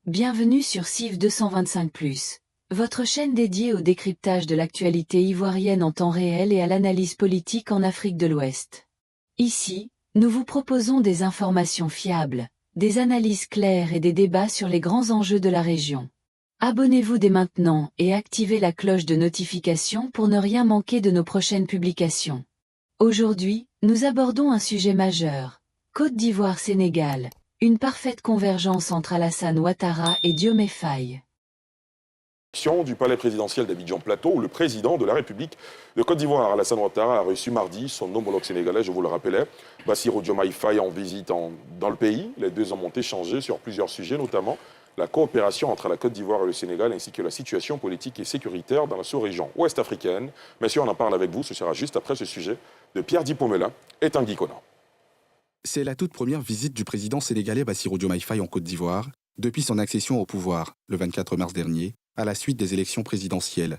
Bienvenue sur CIV 225+, votre chaîne dédiée au décryptage de l'actualité ivoirienne en temps réel et à l'analyse politique en Afrique de l'Ouest. Ici, nous vous proposons des informations fiables, des analyses claires et des débats sur les grands enjeux de la région. Abonnez-vous dès maintenant et activez la cloche de notification pour ne rien manquer de nos prochaines publications. Aujourd'hui, nous abordons un sujet majeur, Côte d'Ivoire-Sénégal. Une parfaite convergence entre Alassane Ouattara et Diomaye Faye. Du palais présidentiel d'Abidjan Plateau, où le président de la République de Côte d'Ivoire, Alassane Ouattara, a reçu mardi son homologue sénégalais, je vous le rappelais, Bassirou Diomaye Faye, en visite dans le pays. Les deux hommes ont échangé sur plusieurs sujets, notamment la coopération entre la Côte d'Ivoire et le Sénégal, ainsi que la situation politique et sécuritaire dans la sous-région ouest africaine. Messieurs, on en parle avec vous, ce sera juste après ce sujet de Pierre Dipomela et Tanguy Kona. C'est la toute première visite du président sénégalais Bassirou Diomaye Faye en Côte d'Ivoire depuis son accession au pouvoir, le 24 mars dernier, à la suite des élections présidentielles.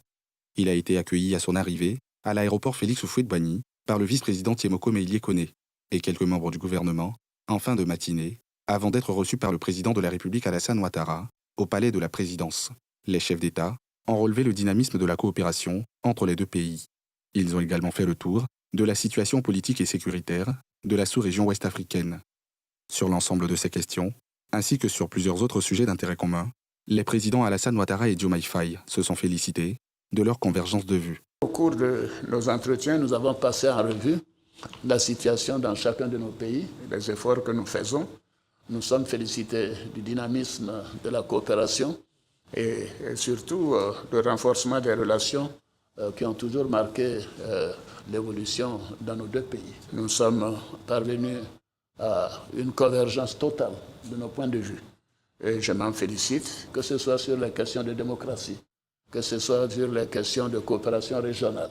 Il a été accueilli à son arrivée, à l'aéroport Félix Houphouët-Boigny, par le vice-président Tiemoko Meïlie Koné et quelques membres du gouvernement, en fin de matinée, avant d'être reçus par le président de la République Alassane Ouattara, au palais de la présidence. Les chefs d'État ont relevé le dynamisme de la coopération entre les deux pays. Ils ont également fait le tour de la situation politique et sécuritaire de la sous-région ouest africaine. Sur l'ensemble de ces questions, ainsi que sur plusieurs autres sujets d'intérêt commun, les présidents Alassane Ouattara et Diomaye Faye se sont félicités de leur convergence de vues. Au cours de nos entretiens, nous avons passé en revue la situation dans chacun de nos pays, les efforts que nous faisons. Nous sommes félicités du dynamisme de la coopération et surtout le renforcement des relations qui ont toujours marqué l'évolution dans nos deux pays. Nous sommes parvenus à une convergence totale de nos points de vue. Et je m'en félicite, que ce soit sur les questions de démocratie, que ce soit sur les questions de coopération régionale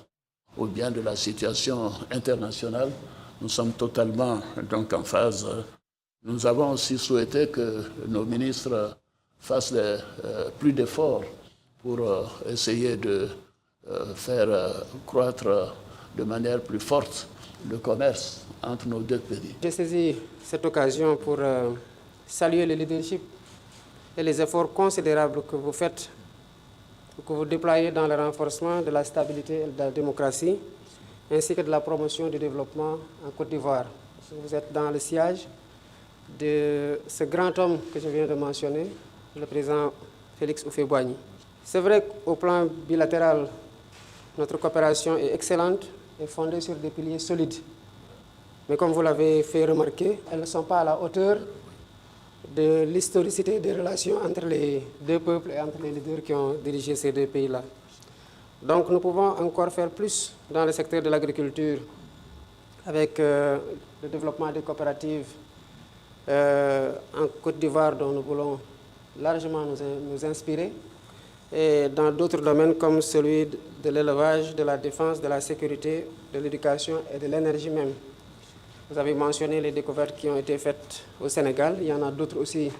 ou bien de la situation internationale. Nous sommes totalement donc en phase. Nous avons aussi souhaité que nos ministres fassent plus d'efforts pour essayer de faire croître de manière plus forte le commerce entre nos deux pays. J'ai saisi cette occasion pour saluer le leadership et les efforts considérables que vous faites, que vous déployez dans le renforcement de la stabilité et de la démocratie, ainsi que de la promotion du développement en Côte d'Ivoire. Vous êtes dans le sillage de ce grand homme que je viens de mentionner, le président Félix Houphouët-Boigny. C'est vrai qu'au plan bilatéral, notre coopération est excellente et fondée sur des piliers solides. Mais comme vous l'avez fait remarquer, elles ne sont pas à la hauteur de l'historicité des relations entre les deux peuples et entre les leaders qui ont dirigé ces deux pays-là. Donc nous pouvons encore faire plus dans le secteur de l'agriculture avec le développement des coopératives en Côte d'Ivoire dont nous voulons largement nous inspirer, et dans d'autres domaines comme celui de l'élevage, de la défense, de la sécurité, de l'éducation et de l'énergie même. Vous avez mentionné les découvertes qui ont été faites au Sénégal. Il y en a d'autres aussi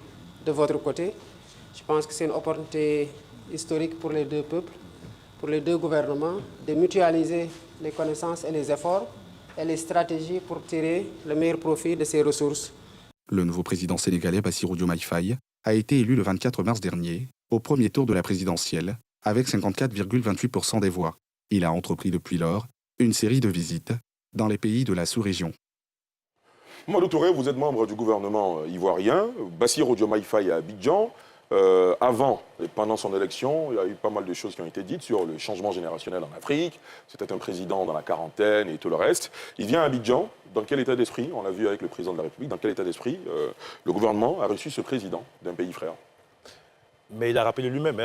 de votre côté. Je pense que c'est une opportunité historique pour les deux peuples, pour les deux gouvernements, de mutualiser les connaissances et les efforts et les stratégies pour tirer le meilleur profit de ces ressources. Le nouveau président sénégalais Bassirou Diomaye Faye a été élu le 24 mars dernier au premier tour de la présidentielle avec 54,28% des voix. Il a entrepris depuis lors une série de visites dans les pays de la sous-région. Mamadou Touré, vous êtes membre du gouvernement ivoirien. Bassirou Diomaye Faye à Abidjan. Avant et pendant son élection, il y a eu pas mal de choses qui ont été dites sur le changement générationnel en Afrique. C'était un président dans la quarantaine et tout le reste. Il vient à Abidjan. Dans quel état d'esprit, on l'a vu avec le président de la République, dans quel état d'esprit le gouvernement a reçu ce président d'un pays frère? Mais il a rappelé lui-même,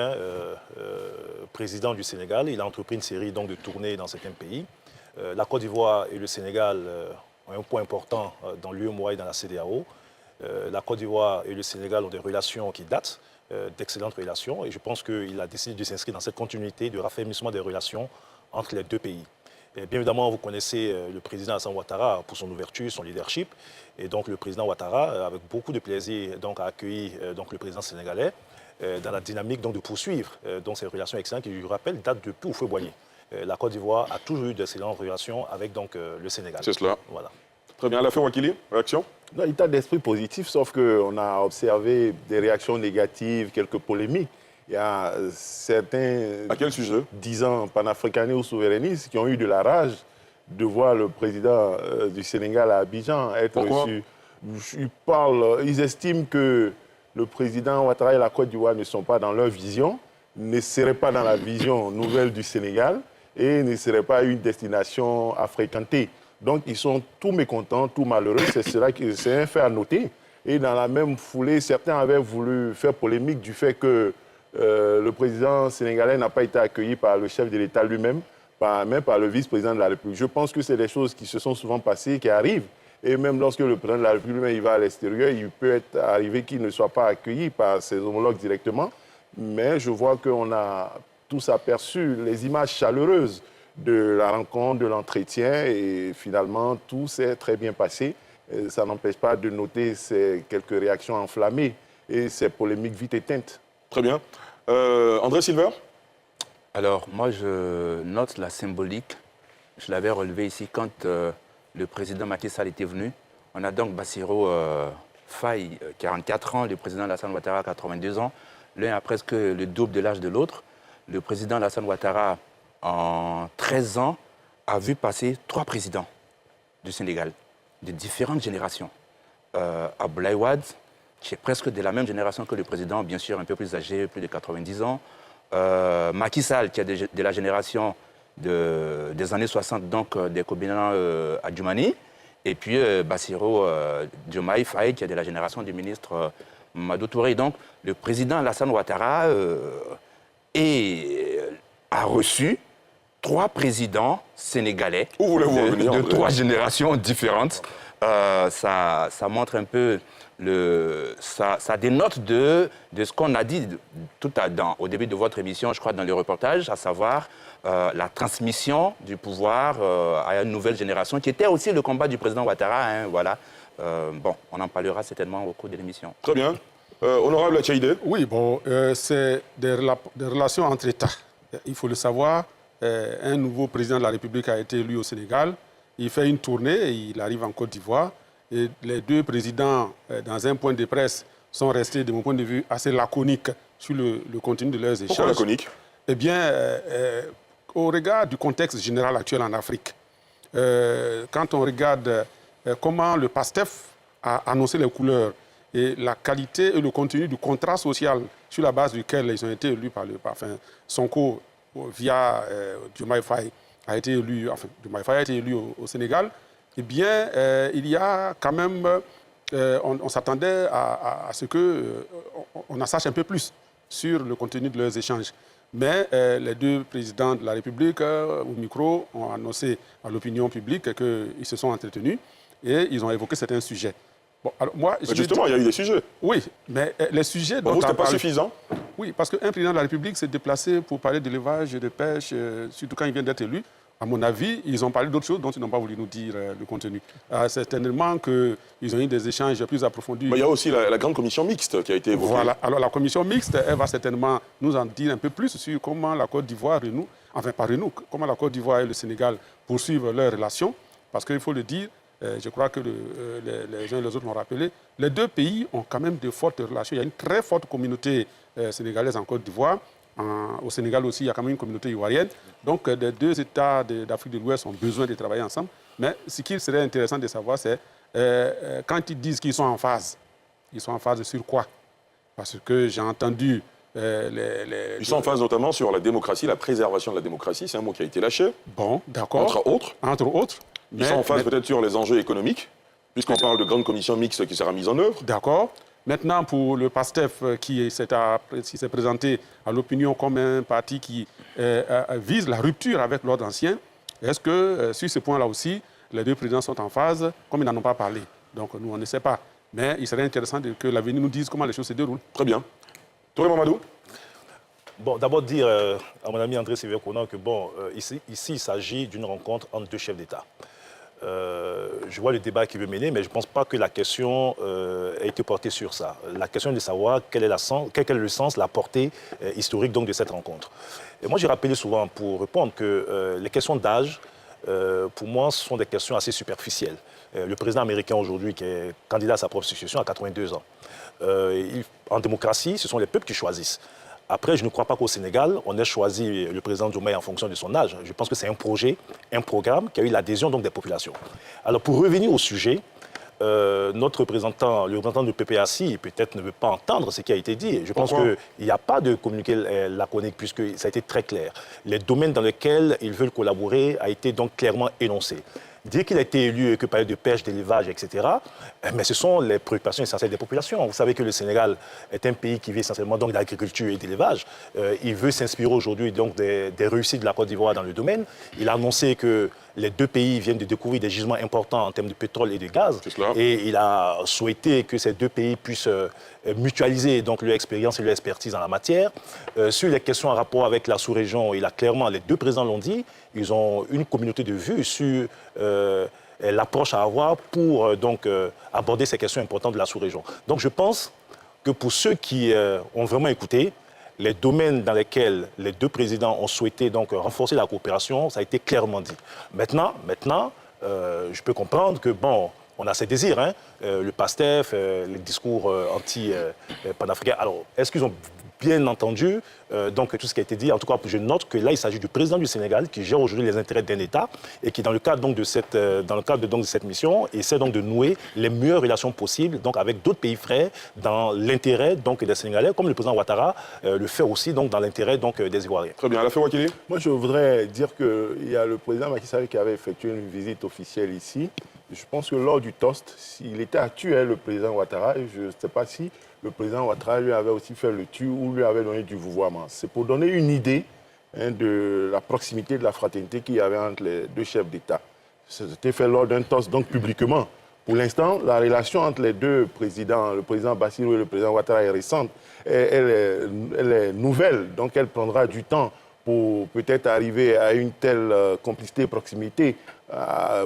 président du Sénégal, il a entrepris une série donc, de tournées dans certains pays. La Côte d'Ivoire et le Sénégal ont un point important dans l'UEMOA et dans la CEDEAO. La Côte d'Ivoire et le Sénégal ont des relations qui datent, d'excellentes relations, et je pense qu'il a décidé de s'inscrire dans cette continuité de raffermissement des relations entre les deux pays. Et bien évidemment, vous connaissez le président Alassane Ouattara pour son ouverture, son leadership, et donc le président Ouattara, avec beaucoup de plaisir, donc, a accueilli donc, le président sénégalais dans la dynamique donc, de poursuivre donc, ces relations excellentes qui, je rappelle, datent depuis Houphouët-Boigny. La Côte d'Ivoire a toujours eu d'excellentes relations avec donc, le Sénégal. C'est cela. Voilà. Très bien. Alafé Wakili, réaction? Non, état d'esprit positif, sauf qu'on a observé des réactions négatives, quelques polémiques. Il y a certains, À quel sujet? disant panafricanistes ou souverainistes, qui ont eu de la rage de voir le président du Sénégal à Abidjan être Pourquoi? reçu. Ils estiment que le président Ouattara et la Côte d'Ivoire ne sont pas dans leur vision, ne seraient pas dans la vision nouvelle du Sénégal et ne seraient pas une destination à fréquenter. Donc, ils sont tout mécontents, tout malheureux. C'est un fait à noter. Et dans la même foulée, certains avaient voulu faire polémique du fait que le président sénégalais n'a pas été accueilli par le chef de l'État lui-même, même par le vice-président de la République. Je pense que c'est des choses qui se sont souvent passées, qui arrivent. Et même lorsque le président de la République il va à l'extérieur, il peut être arrivé qu'il ne soit pas accueilli par ses homologues directement. Mais je vois qu'on a tous aperçu les images chaleureuses de la rencontre, de l'entretien, et finalement, tout s'est très bien passé. Et ça n'empêche pas de noter ces quelques réactions enflammées et ces polémiques vite éteintes. Très bien. André Silver? Alors, moi, je note la symbolique. Je l'avais relevé ici quand le président Macky Sall était venu. On a donc Bassirou Faye, 44 ans, le président Alassane Ouattara, 82 ans. L'un a presque le double de l'âge de l'autre. Le président Alassane Ouattara, en 13 ans, a vu passer 3 présidents du Sénégal, de différentes générations. Abdoulaye Wade, qui est presque de la même génération que le président, bien sûr un peu plus âgé, plus de 90 ans. Macky Sall, qui est de la génération des années 60, donc des Kobina Adjoumani. Et puis Bassirou Diomaye Faye, qui est de la génération du ministre Mamadou Touré. Donc le président Alassane Ouattara a reçu 3 présidents sénégalais de 3 générations différentes. Ça montre un peu, ça dénote de ce qu'on a dit au début de votre émission, je crois, dans le reportage, à savoir la transmission du pouvoir à une nouvelle génération, qui était aussi le combat du président Ouattara. Hein, voilà. Bon, on en parlera certainement au cours de l'émission. Très bien. Honorable Achaïdé? Oui, bon, c'est des relations entre États. Il faut le savoir, un nouveau président de la République a été élu au Sénégal. Il fait une tournée et il arrive en Côte d'Ivoire. Et les 2 présidents, dans un point de presse, sont restés, de mon point de vue, assez laconiques sur le contenu de leurs échanges. Pourquoi laconiques? Eh bien, au regard du contexte général actuel en Afrique, quand on regarde comment le PASTEF a annoncé les couleurs et la qualité et le contenu du contrat social sur la base duquel ils ont été élus par Sonko via Diomaye Faye a été élu, au Sénégal, eh bien, il y a quand même, on s'attendait à ce qu'on en sache un peu plus sur le contenu de leurs échanges. Mais les 2 présidents de la République, au micro, ont annoncé à l'opinion publique qu'ils se sont entretenus et ils ont évoqué certains sujets. Bon, alors moi, justement, il y a eu des sujets. Oui, mais les sujets dont vous, ce n'est pas suffisant? Oui, parce qu'un président de la République s'est déplacé pour parler d'élevage, de pêche, surtout quand il vient d'être élu. À mon avis, ils ont parlé d'autres choses dont ils n'ont pas voulu nous dire le contenu. Certainement qu'ils ont eu des échanges plus approfondis. Mais il y a aussi la grande commission mixte qui a été évoquée. Voilà. Alors la commission mixte, elle va certainement nous en dire un peu plus sur comment la Côte d'Ivoire renoue, enfin pas renoue, comment la Côte d'Ivoire et le Sénégal poursuivent leurs relations. Parce qu'il faut le dire, je crois que les uns et les autres l'ont rappelé, les 2 pays ont quand même de fortes relations. Il y a une très forte communauté sénégalaise en Côte d'Ivoire. Au Sénégal aussi, il y a quand même une communauté ivoirienne. Donc, les 2 États d'Afrique de l'Ouest ont besoin de travailler ensemble. Mais ce qu'il serait intéressant de savoir, c'est quand ils disent qu'ils sont en phase sur quoi? Parce que j'ai entendu... Ils sont en phase notamment sur la démocratie, la préservation de la démocratie. C'est un mot qui a été lâché. Bon, d'accord. Entre autres. Ils sont en phase peut-être sur les enjeux économiques, puisqu'on parle de grande commission mixte qui sera mise en œuvre. D'accord. Maintenant, pour le PASTEF qui s'est présenté à l'opinion comme un parti qui vise la rupture avec l'ordre ancien, est-ce que sur ce point-là aussi, les 2 présidents sont en phase, comme ils n'en ont pas parlé? Donc nous, on ne sait pas. Mais il serait intéressant que l'avenir nous dise comment les choses se déroulent. Très bien. Touré Mamadou? Bon, d'abord dire à mon ami André Silver-Conan que bon, ici, il s'agit d'une rencontre entre 2 chefs d'État. Je vois le débat qui veut mener, mais je ne pense pas que la question ait été portée sur ça. La question est de savoir quel est le sens, la portée historique donc, de cette rencontre. Et moi, j'ai rappelé souvent, pour répondre, que les questions d'âge pour moi, ce sont des questions assez superficielles. Le président américain aujourd'hui, qui est candidat à sa propre succession, a 82 ans. En démocratie, ce sont les peuples qui choisissent. Après, je ne crois pas qu'au Sénégal, on ait choisi le président Diomaye en fonction de son âge. Je pense que c'est un projet, un programme qui a eu l'adhésion des populations. Alors, pour revenir au sujet, notre représentant, le représentant du PPACI, peut-être ne veut pas entendre ce qui a été dit. Je pense qu'il n'y a pas de communiqué laconique, puisque ça a été très clair. Les domaines dans lesquels ils veulent collaborer a été donc clairement énoncé. Dire qu'il a été élu et que parler de pêche, d'élevage, etc., mais ce sont les préoccupations essentielles des populations. Vous savez que le Sénégal est un pays qui vit essentiellement d'agriculture et d'élevage. Il veut s'inspirer aujourd'hui donc des réussites de la Côte d'Ivoire dans le domaine. Il a annoncé que les deux pays viennent de découvrir des gisements importants en termes de pétrole et de gaz. Et il a souhaité que ces deux pays puissent mutualiser donc leur expérience et leur expertise en la matière. Sur les questions en rapport avec la sous-région, il a clairement, les deux présidents l'ont dit, ils ont une communauté de vues sur l'approche à avoir pour aborder ces questions importantes de la sous-région. Donc je pense que pour ceux qui ont vraiment écouté, les domaines dans lesquels les deux présidents ont souhaité donc renforcer la coopération, ça a été clairement dit. Maintenant, je peux comprendre que, bon, on a ces désirs, hein, le PASTEF, les discours anti-panafricains. Alors, est-ce qu'ils ont bien entendu donc tout ce qui a été dit? En tout cas, je note que là, il s'agit du président du Sénégal qui gère aujourd'hui les intérêts d'un État et qui, dans le cadre donc de cette mission, essaie donc de nouer les meilleures relations possibles donc avec d'autres pays frères dans l'intérêt donc des Sénégalais, comme le président Ouattara le fait aussi donc dans l'intérêt donc des Ivoiriens. Très bien. Alafé Ouakili. Moi, je voudrais dire qu'il y a le président Macky Sall qui avait effectué une visite officielle ici. Je pense que lors du toast, s'il était actuel, le président Ouattara, je ne sais pas si le président Ouattara lui avait aussi fait le tu ou lui avait donné du vouvoiement. C'est pour donner une idée de la proximité, de la fraternité qu'il y avait entre les deux chefs d'État. C'était fait lors d'un toast, donc publiquement. Pour l'instant, la relation entre les deux présidents, le président Bassirou et le président Ouattara, est récente. Elle est nouvelle, donc elle prendra du temps pour peut-être arriver à une telle complicité et proximité,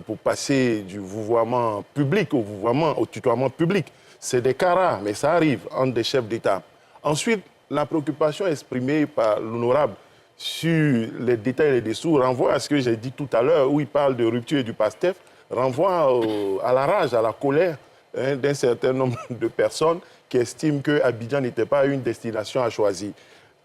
pour passer du vouvoiement public au tutoiement public. C'est des cas rares, mais ça arrive entre des chefs d'État. Ensuite, la préoccupation exprimée par l'honorable sur les détails et les dessous renvoie à ce que j'ai dit tout à l'heure, où il parle de rupture du PASTEF, renvoie à la rage, à la colère d'un certain nombre de personnes qui estiment que Abidjan n'était pas une destination à choisir.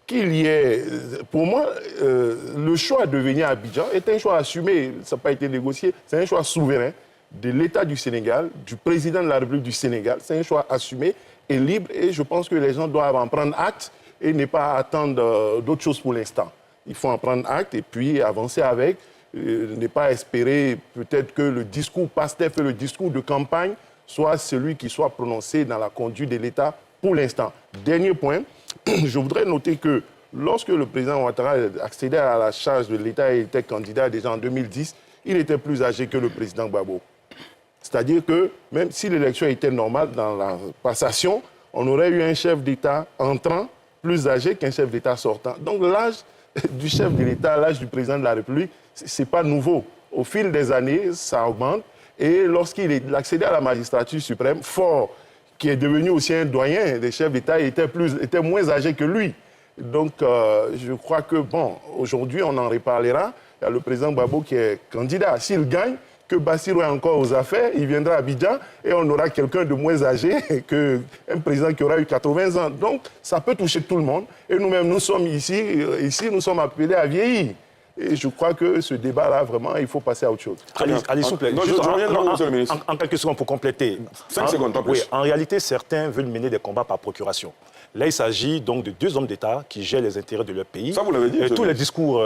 Qu'il y ait, pour moi, le choix de venir à Abidjan est un choix assumé, ça n'a pas été négocié, c'est un choix souverain de l'État du Sénégal, du président de la République du Sénégal. C'est un choix assumé et libre, et je pense que les gens doivent en prendre acte et ne pas attendre d'autres choses pour l'instant. Il faut en prendre acte et puis avancer avec, ne pas espérer peut-être que le discours PASTEF et le discours de campagne soit celui qui soit prononcé dans la conduite de l'État pour l'instant. Dernier point, je voudrais noter que lorsque le président Ouattara accédait à la charge de l'État et était candidat déjà en 2010, il était plus âgé que le président Gbagbo. C'est-à-dire que même si l'élection était normale dans la passation, on aurait eu un chef d'État entrant plus âgé qu'un chef d'État sortant. Donc l'âge du chef de l'État, l'âge du président de la République, ce n'est pas nouveau. Au fil des années, ça augmente. Et lorsqu'il accédait à la magistrature suprême, Faure, qui est devenu aussi un doyen des chefs d'État, était moins âgé que lui. Donc je crois que, bon, aujourd'hui, on en reparlera. Il y a le président Gbagbo qui est candidat. S'il gagne, que Bassirou est encore aux affaires, il viendra à Abidjan et on aura quelqu'un de moins âgé qu'un président qui aura eu 80 ans. Donc, ça peut toucher tout le monde. Et nous-mêmes, nous sommes ici, nous sommes appelés à vieillir. Et je crois que ce débat-là, vraiment, il faut passer à autre chose. Allez, s'il vous plaît. En quelques secondes pour compléter. 5 secondes, pas plus. Oui, en réalité, certains veulent mener des combats par procuration. Là, il s'agit donc de deux hommes d'État qui gèrent les intérêts de leur pays. Ça, vous l'avez dit. Et tous les discours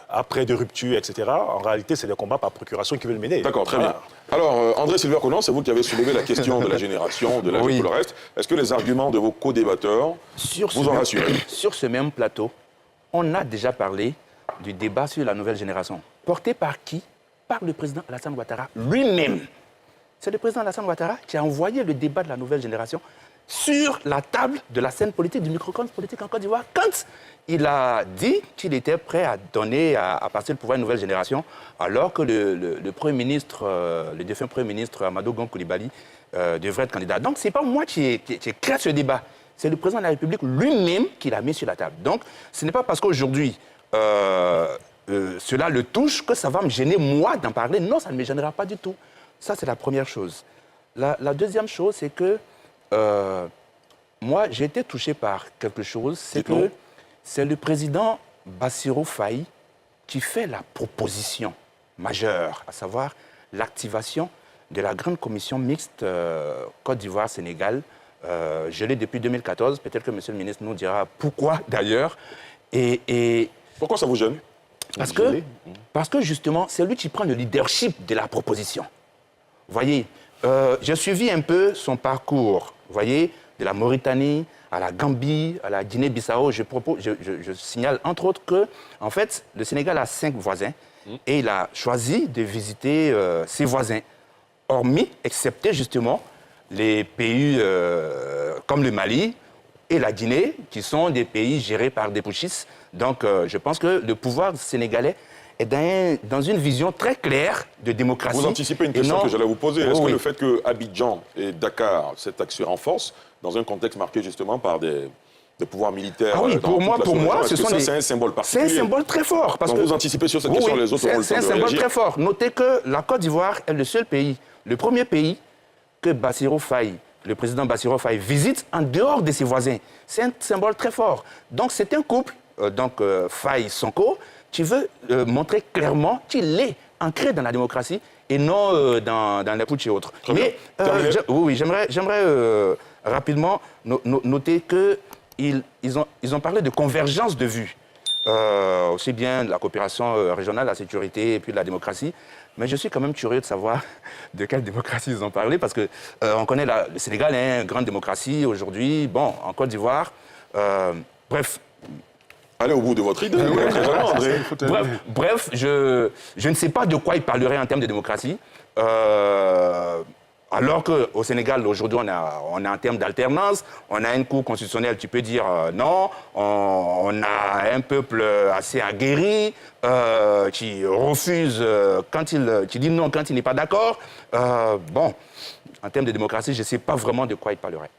après de rupture, etc., en réalité, c'est des combats par procuration qu'ils veulent mener. D'accord, très bien. Alors, André Silver-Conan, c'est vous qui avez soulevé la question de la génération, de l'âge et tout le reste. Est-ce que les arguments de vos co-débatteurs vous ont rassuré? Sur ce même plateau, on a déjà parlé du débat sur la nouvelle génération. Porté par qui? Par le président Alassane Ouattara lui-même. C'est le président Alassane Ouattara qui a envoyé le débat de la nouvelle génération sur la table de la scène politique, du microcosme politique en Côte d'Ivoire, quand il a dit qu'il était prêt à donner, à passer le pouvoir à une nouvelle génération, alors que le Premier ministre, le défunt Premier ministre Amadou Gon Coulibaly devrait être candidat. Donc, ce n'est pas moi qui ai créé ce débat. C'est le président de la République lui-même qui l'a mis sur la table. Donc, ce n'est pas parce qu'aujourd'hui, cela le touche, que ça va me gêner, moi, d'en parler. Non, ça ne me gênera pas du tout. Ça, c'est la première chose. La deuxième chose, c'est que moi, j'ai été touché par quelque chose. C'est que c'est le président Bassirou Faye qui fait la proposition majeure, à savoir l'activation de la grande commission mixte Côte d'Ivoire-Sénégal, gelée depuis 2014. Peut-être que M. le ministre nous dira pourquoi, d'ailleurs. Et pourquoi ça vous gêne? Parce que justement, c'est lui qui prend le leadership de la proposition. Vous voyez, j'ai suivi un peu son parcours, vous voyez, de la Mauritanie à la Gambie, à la Guinée-Bissau. Je signale entre autres que, en fait, le Sénégal a 5 voisins et il a choisi de visiter ses voisins, hormis, excepté justement les pays comme le Mali et la Guinée, qui sont des pays gérés par des putschistes. Donc, je pense que le pouvoir sénégalais est dans une vision très claire de démocratie. Vous anticipez une question que j'allais vous poser. Est-ce que oui. le fait que Abidjan et Dakar, cet axe se renforce, dans un contexte marqué justement par des pouvoirs militaires... Ah oui, pour moi, c'est un symbole particulier. C'est un symbole très fort. Donc vous anticipez sur cette question, les autres ont le temps de réagir. C'est un symbole très fort. Notez que la Côte d'Ivoire est le seul pays, le premier pays que Bassirou Faye, le président Bassirou Faye, visite en dehors de ses voisins. C'est un symbole très fort. Donc c'est un couple, Faye-Sonko, qui veut montrer clairement qu'il est ancré dans la démocratie et non dans la putsch et autres. Mais j'aimerais rapidement noter qu'ils ont parlé de convergence de vues, aussi bien de la coopération régionale, la sécurité et puis de la démocratie. Mais je suis quand même curieux de savoir de quelle démocratie ils ont parlé, parce qu'on connaît le Sénégal est une grande démocratie aujourd'hui. Bon, en Côte d'Ivoire, bref. Allez au bout de votre idée. Bref, je ne sais pas de quoi il parlerait en termes de démocratie. Alors qu'au Sénégal, aujourd'hui, on a un terme d'alternance, on a une cour constitutionnelle qui peut dire non, on a un peuple assez aguerri qui refuse, qui dit non quand il n'est pas d'accord. Bon, en termes de démocratie, je ne sais pas vraiment de quoi il parlerait.